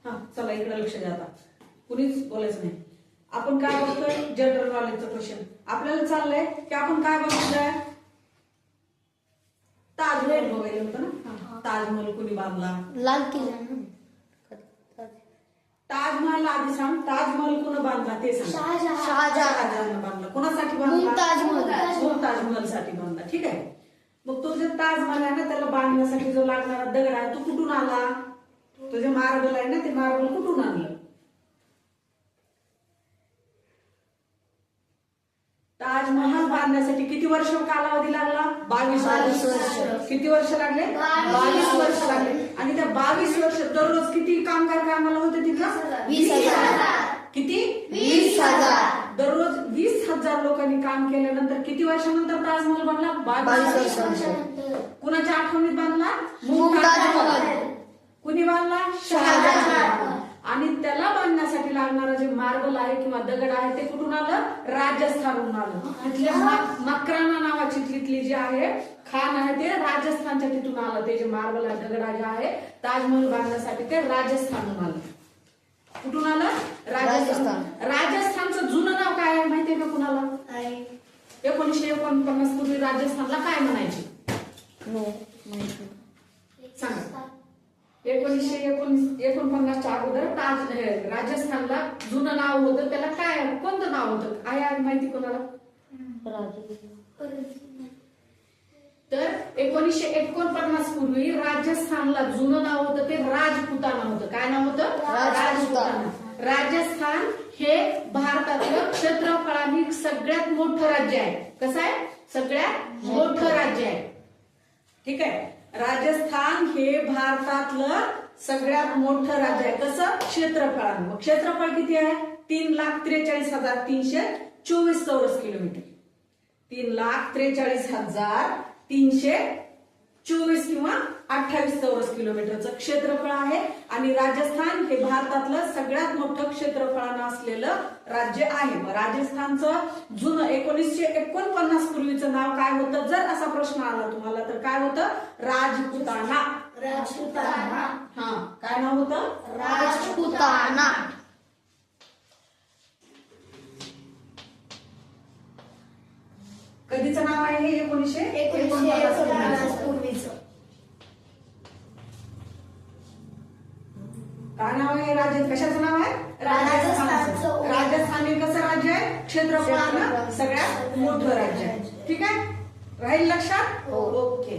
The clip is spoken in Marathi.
हा चला इकडे लक्ष द्या आता, कुणीच बोलायचं नाही. आपण काय बघतोय? जनरल नॉलेजचं क्वेश्चन. आपल्याला चाललंय की आपण काय बघितलंय? ताजमहल बघायला होतं ना. ताजमहल कुणी बांधला? लाल किल्ला. ताजमहल आधी सांग, ताजमहल कोण बांधला ते सांग. शहाजहान बांधला. कोणासाठी बांधला? मुमताज साठी बांधला. ठीक आहे. मग तो जो ताजमहल आहे ना, त्याला बांधण्यासाठी जो लागणारा दगड आहे तो कुठून आला? तो जे मार्बल आहे ना, ते मार्बल कुठून आणलं? ताजमहल बांधण्यासाठी किती वर्ष कालावधी लागला? 22 वर्ष. किती वर्ष लागले? 22 वर्ष लागले. आणि त्या 22 वर्ष दररोज किती कामगार कामाला होते तिथं? 20,000. किती? 20,000. दररोज 20,000 लोकांनी काम केल्यानंतर किती वर्षानंतर ताजमहल बांधला? 22 वर्ष. कुणाच्या आठवणीत बांधला? मुमताज महल. कुणी बांधला? शहाजहान. आणि त्याला बांधण्यासाठी लागणारं जे मार्बल आहे किंवा दगड आहे ते कुठून आलं? राजस्थानहून आलं. तिथल्या मकराना नावाची तिथली जी आहे खान आहे ते राजस्थानच्या तिथून आलं. ते जे मार्बल आहे, दगड जे आहे, ताजमहल बांधण्यासाठी ते राजस्थानहून आलं. कुठून आलं? राजस्थान. राजस्थानचं जुनं नाव काय आहे माहितीये का कुणाला? 1949 पूर्वी राजस्थानला काय म्हणायचे? सांगा. 1949च्या अगोदर राजस्थानला जुनं नाव होतं, त्याला काय कोणतं नाव होतं? आहे माहिती कोणाला? तर 1949 पूर्वी राजस्थानला जुनं नाव होतं ते राजपुताना होतं. काय नाव होतं? राजपुताना. राजस्थान हे भारतातलं क्षेत्रफळाने सगळ्यात मोठं राज्य आहे. कसं आहे? सगळ्यात मोठं राज्य आहे. ठीक आहे. राजस्थान हे भारतातलं सगळ्यात मोठं राज्य आहे. कसं? क्षेत्रफळानं. मग क्षेत्रफळ किती आहे? 3,43,324 चौरस किलोमीटर. 3,43,324 किंवा 28 चौरस किलोमीटरचं क्षेत्रफळ आहे. आणि राजस्थान हे भारतातलं सगळ्यात मोठं क्षेत्रफळानं असलेलं राज्य आहे. मग राजस्थानचं जुनं 1949 पूर्वीचं नाव काय होतं? जर असा प्रश्न आला तुम्हाला तर काय होतं? राजपुताना. राजपुताना. हा, काय नाव होतं? राजपुताना. कधीचं नाव आहे हे? 1949 पूर्वीचं. काय नाव आहे? कशाचं नाव आहे? राजस्थानचं. राजस्थान हे कसं राज्य आहे? क्षेत्रफळानं सगळ्यात मोठं राज्य आहे. ठीक आहे. राहील लक्षात? ओके.